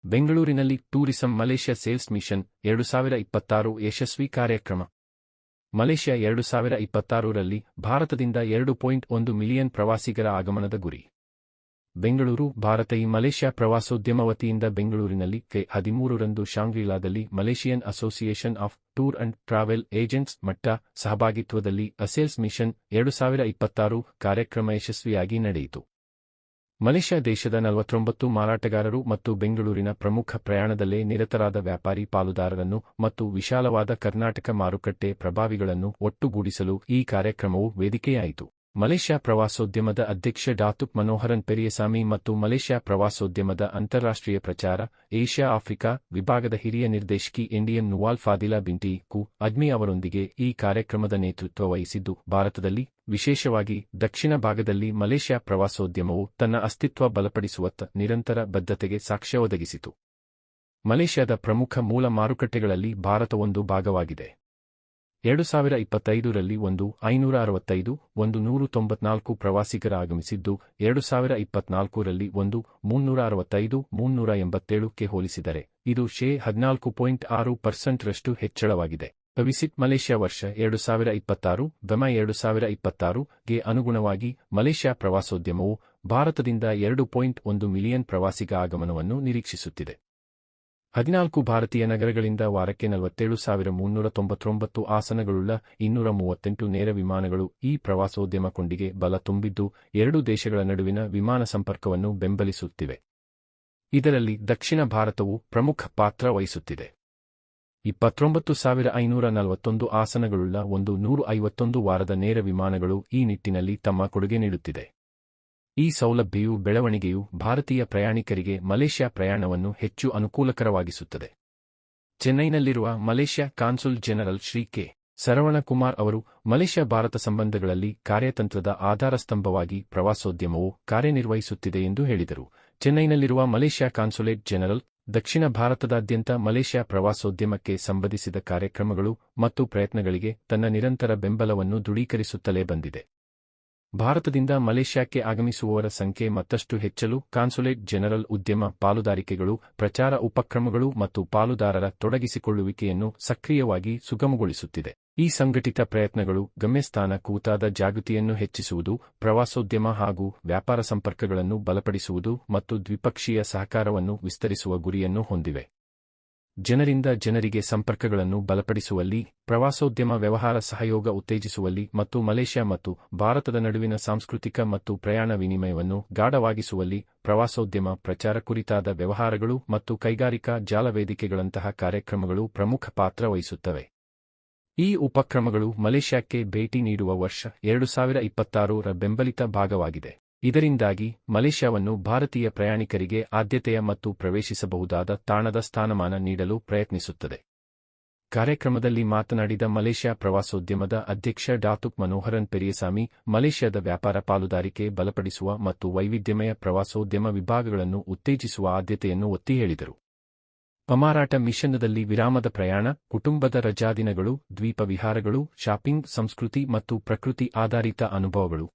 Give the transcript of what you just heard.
ಬೆಂಗಳೂರಿನಲ್ಲಿ tourism Malaysia sales mission 2026 ಯಶಸ್ವಿ ಕಾರ್ಯಕ್ರಮ. Malaysia 2026ರಲ್ಲಿ ಭಾರತದಿಂದ 2.1 ಮಿಲಿಯನ್ ಪ್ರವಾಸಿಗರ ಆಗಮನದ ಗುರಿ. ಬೆಂಗಳೂರು ಭಾರತ ಈ ಮಲೇಷ್ಯಾ ಪ್ರವಾಸೋದ್ಯಮ ವತಿಯಿಂದ ಬೆಂಗಳೂರಿನಲ್ಲಿ ಫೆ 13ರಂದು ಶಾಂಗ್ರಿಲಾದಲ್ಲಿ Malaysian association of tour and travel agents MATTA ಸಹಭಾಗಿತ್ವದಲ್ಲಿ ಸೇಲ್ಸ್ ಮಿಷನ್ 2026 ಕಾರ್ಯಕ್ರಮ ಯಶಸ್ವಿಯಾಗಿ ನಡೆಯಿತು. ಮಲೇಷ್ಯಾ ದೇಶದ 49 ಮಾರಾಟಗಾರರು ಮತ್ತು ಬೆಂಗಳೂರಿನ ಪ್ರಮುಖ ಪ್ರಯಾಣದಲ್ಲೇ ನಿರತರಾದ ವ್ಯಾಪಾರಿ ಪಾಲುದಾರರನ್ನು ಮತ್ತು ವಿಶಾಲವಾದ ಕರ್ನಾಟಕ ಮಾರುಕಟ್ಟೆ ಪ್ರಭಾವಿಗಳನ್ನು ಒಟ್ಟುಗೂಡಿಸಲು ಈ ಕಾರ್ಯಕ್ರಮವು ವೇದಿಕೆಯಾಯಿತು. ಮಲೇಷ್ಯಾ ಪ್ರವಾಸೋದ್ಯಮದ ಅಧ್ಯಕ್ಷ ಡಾತುಕ್ ಮನೋಹರನ್ ಪೆರಿಯಸಾಮಿ ಮತ್ತು ಮಲೇಷ್ಯಾ ಪ್ರವಾಸೋದ್ಯಮದ ಅಂತಾರಾಷ್ಟ್ರೀಯ ಪ್ರಚಾರ ಏಷ್ಯಾ ಆಫ್ರಿಕಾ ವಿಭಾಗದ ಹಿರಿಯ ನಿರ್ದೇಶಕಿ ಇಂಡಿಯನ್ ನುವಾಲ್ ಫಾದಿಲಾ ಬಿಂಟಿ ಕು ಅಜ್ಮಿ ಅವರೊಂದಿಗೆ ಈ ಕಾರ್ಯಕ್ರಮದ ನೇತೃತ್ವ ವಹಿಸಿದ್ದು, ಭಾರತದಲ್ಲಿ ವಿಶೇಷವಾಗಿ ದಕ್ಷಿಣ ಭಾಗದಲ್ಲಿ ಮಲೇಷ್ಯಾ ಪ್ರವಾಸೋದ್ಯಮವು ತನ್ನ ಅಸ್ತಿತ್ವ ಬಲಪಡಿಸುವತ್ತ ನಿರಂತರ ಬದ್ಧತೆಗೆ ಸಾಕ್ಷ್ಯ ಒದಗಿಸಿತು. ಮಲೇಷ್ಯಾದ ಪ್ರಮುಖ ಮೂಲ ಮಾರುಕಟ್ಟೆಗಳಲ್ಲಿ ಭಾರತ ಒಂದು ಭಾಗವಾಗಿದೆ. 2025ರಲ್ಲಿ 565,194 ಪ್ರವಾಸಿಗರ ಆಗಮಿಸಿದ್ದು, 2024ರಲ್ಲಿ 365,387ಕ್ಕೆ ಹೋಲಿಸಿದರೆ ಇದು 14.6% ಹೆಚ್ಚಳವಾಗಿದೆ. ವಿಸಿಟ್ ಮಲೇಷ್ಯಾ ವರ್ಷ 2026 2026ಗೆ ಅನುಗುಣವಾಗಿ ಮಲೇಷ್ಯಾ ಪ್ರವಾಸೋದ್ಯಮವು ಭಾರತದಿಂದ 2.1 ಮಿಲಿಯನ್ ಪ್ರವಾಸಿಗ ಆಗಮನವನ್ನು ನಿರೀಕ್ಷಿಸುತ್ತಿದೆ. 14 ಭಾರತೀಯ ನಗರಗಳಿಂದ ವಾರಕ್ಕೆ 47,399 ಆಸನಗಳುಳ್ಳ 238 ನೇರ ವಿಮಾನಗಳು ಈ ಪ್ರವಾಸೋದ್ಯಮ ಕೊಂಡಿಗೆ ಬಲ ತುಂಬಿದ್ದು, ಎರಡೂ ದೇಶಗಳ ನಡುವಿನ ವಿಮಾನ ಸಂಪರ್ಕವನ್ನು ಬೆಂಬಲಿಸುತ್ತಿವೆ. ಇದರಲ್ಲಿ ದಕ್ಷಿಣ ಭಾರತವು ಪ್ರಮುಖ ಪಾತ್ರ ವಹಿಸುತ್ತಿದೆ. 29,541 ಆಸನಗಳುಳ್ಳ 151 ವಾರದ ನೇರ ವಿಮಾನಗಳು ಈ ನಿಟ್ಟಿನಲ್ಲಿ ತಮ್ಮ ಕೊಡುಗೆ ನೀಡುತ್ತಿದೆ. ಈ ಸೌಲಭ್ಯವು ಬೆಳವಣಿಗೆಯು ಭಾರತೀಯ ಪ್ರಯಾಣಿಕರಿಗೆ ಮಲೇಷ್ಯಾ ಪ್ರಯಾಣವನ್ನು ಹೆಚ್ಚು ಅನುಕೂಲಕರವಾಗಿಸುತ್ತದೆ. ಚೆನ್ನೈನಲ್ಲಿರುವ Malaysia consul general Shri K. Saravanakumar ಅವರು, ಮಲೇಷ್ಯಾ ಭಾರತ ಸಂಬಂಧಗಳಲ್ಲಿ ಕಾರ್ಯತಂತ್ರದ ಆಧಾರಸ್ತಂಭವಾಗಿ ಪ್ರವಾಸೋದ್ಯಮವು ಕಾರ್ಯನಿರ್ವಹಿಸುತ್ತಿದೆ ಎಂದು ಹೇಳಿದರು. ಚೆನ್ನೈನಲ್ಲಿರುವ ಮಲೇಷ್ಯಾ ಕಾನ್ಸುಲೇಟ್ ಜನರಲ್ ದಕ್ಷಿಣ ಭಾರತದಾದ್ಯಂತ ಮಲೇಷ್ಯಾ ಪ್ರವಾಸೋದ್ಯಮಕ್ಕೆ ಸಂಬಂಧಿಸಿದ ಕಾರ್ಯಕ್ರಮಗಳು ಮತ್ತು ಪ್ರಯತ್ನಗಳಿಗೆ ತನ್ನ ನಿರಂತರ ಬೆಂಬಲವನ್ನು ದೃಢೀಕರಿಸುತ್ತಲೇ ಬಂದಿದೆ. ಭಾರತದಿಂದ ಮಲೇಷ್ಯಾಕ್ಕೆ ಆಗಮಿಸುವವರ ಸಂಖ್ಯೆ ಮತ್ತಷ್ಟು ಹೆಚ್ಚಲು ಕಾನ್ಸುಲೇಟ್ ಜನರಲ್ ಉದ್ಯಮ ಪಾಲುದಾರಿಕೆಗಳು, ಪ್ರಚಾರ ಉಪಕ್ರಮಗಳು ಮತ್ತು ಪಾಲುದಾರರ ತೊಡಗಿಸಿಕೊಳ್ಳುವಿಕೆಯನ್ನು ಸಕ್ರಿಯವಾಗಿ ಸುಗಮಗೊಳಿಸುತ್ತಿದೆ. ಈ ಸಂಘಟಿತ ಪ್ರಯತ್ನಗಳು ಗಮ್ಯಸ್ಥಾನ ಕೂತಾದ ಜಾಗೃತಿಯನ್ನು ಹೆಚ್ಚಿಸುವುದು, ಪ್ರವಾಸೋದ್ಯಮ ಹಾಗೂ ವ್ಯಾಪಾರ ಸಂಪರ್ಕಗಳನ್ನು ಬಲಪಡಿಸುವುದು ಮತ್ತು ದ್ವಿಪಕ್ಷೀಯ ಸಹಕಾರವನ್ನು ವಿಸ್ತರಿಸುವ ಗುರಿಯನ್ನು ಹೊಂದಿವೆ. ಜನರಿಂದ ಜನರಿಗೆ ಸಂಪರ್ಕಗಳನ್ನು ಬಲಪಡಿಸುವಲ್ಲಿ, ಪ್ರವಾಸೋದ್ಯಮ ವ್ಯವಹಾರ ಸಹಯೋಗ ಉತ್ತೇಜಿಸುವಲ್ಲಿ ಮತ್ತು ಮಲೇಷ್ಯಾ ಮತ್ತು ಭಾರತದ ನಡುವಿನ ಸಾಂಸ್ಕೃತಿಕ ಮತ್ತು ಪ್ರಯಾಣ ವಿನಿಮಯವನ್ನು ಗಾಢವಾಗಿಸುವಲ್ಲಿ ಪ್ರವಾಸೋದ್ಯಮ ಪ್ರಚಾರ ಕುರಿತಾದ ವ್ಯವಹಾರಗಳು ಮತ್ತು ಕೈಗಾರಿಕಾ ಜಾಲ ವೇದಿಕೆಗಳಂತಹ ಕಾರ್ಯಕ್ರಮಗಳು ಪ್ರಮುಖ ಪಾತ್ರ ವಹಿಸುತ್ತವೆ. ಈ ಉಪಕ್ರಮಗಳು ಮಲೇಷ್ಯಾಕ್ಕೆ ಭೇಟಿ ನೀಡುವ ವರ್ಷ 2026ರ ಬೆಂಬಲಿತ ಭಾಗವಾಗಿದೆ. ಇದರಿಂದಾಗಿ ಮಲೇಷ್ಯಾವನ್ನು ಭಾರತೀಯ ಪ್ರಯಾಣಿಕರಿಗೆ ಆದ್ಯತೆಯ ಮತ್ತು ಪ್ರವೇಶಿಸಬಹುದಾದ ತಾಣದ ಸ್ಥಾನಮಾನ ನೀಡಲು ಪ್ರಯತ್ನಿಸುತ್ತದೆ. ಕಾರ್ಯಕ್ರಮದಲ್ಲಿ ಮಾತನಾಡಿದ ಮಲೇಷ್ಯಾ ಪ್ರವಾಸೋದ್ಯಮದ ಅಧ್ಯಕ್ಷ ಡಾತುಕ್ ಮನೋಹರನ್ ಪೆರಿಯಸಾಮಿ, ಮಲೇಷ್ಯಾದ ವ್ಯಾಪಾರ ಪಾಲುದಾರಿಕೆ ಬಲಪಡಿಸುವ ಮತ್ತು ವೈವಿಧ್ಯಮಯ ಪ್ರವಾಸೋದ್ಯಮ ವಿಭಾಗಗಳನ್ನು ಉತ್ತೇಜಿಸುವ ಆದ್ಯತೆಯನ್ನು ಒತ್ತಿ ಹೇಳಿದರು. ಮಾರಾಟ ಮಿಷನ್ನಲ್ಲಿ ವಿರಾಮದ ಪ್ರಯಾಣ, ಕುಟುಂಬದ ರಜಾದಿನಗಳು, ದ್ವೀಪ ವಿಹಾರಗಳು, ಶಾಪಿಂಗ್, ಸಂಸ್ಕೃತಿ ಮತ್ತು ಪ್ರಕೃತಿ ಆಧಾರಿತ ಅನುಭವಗಳು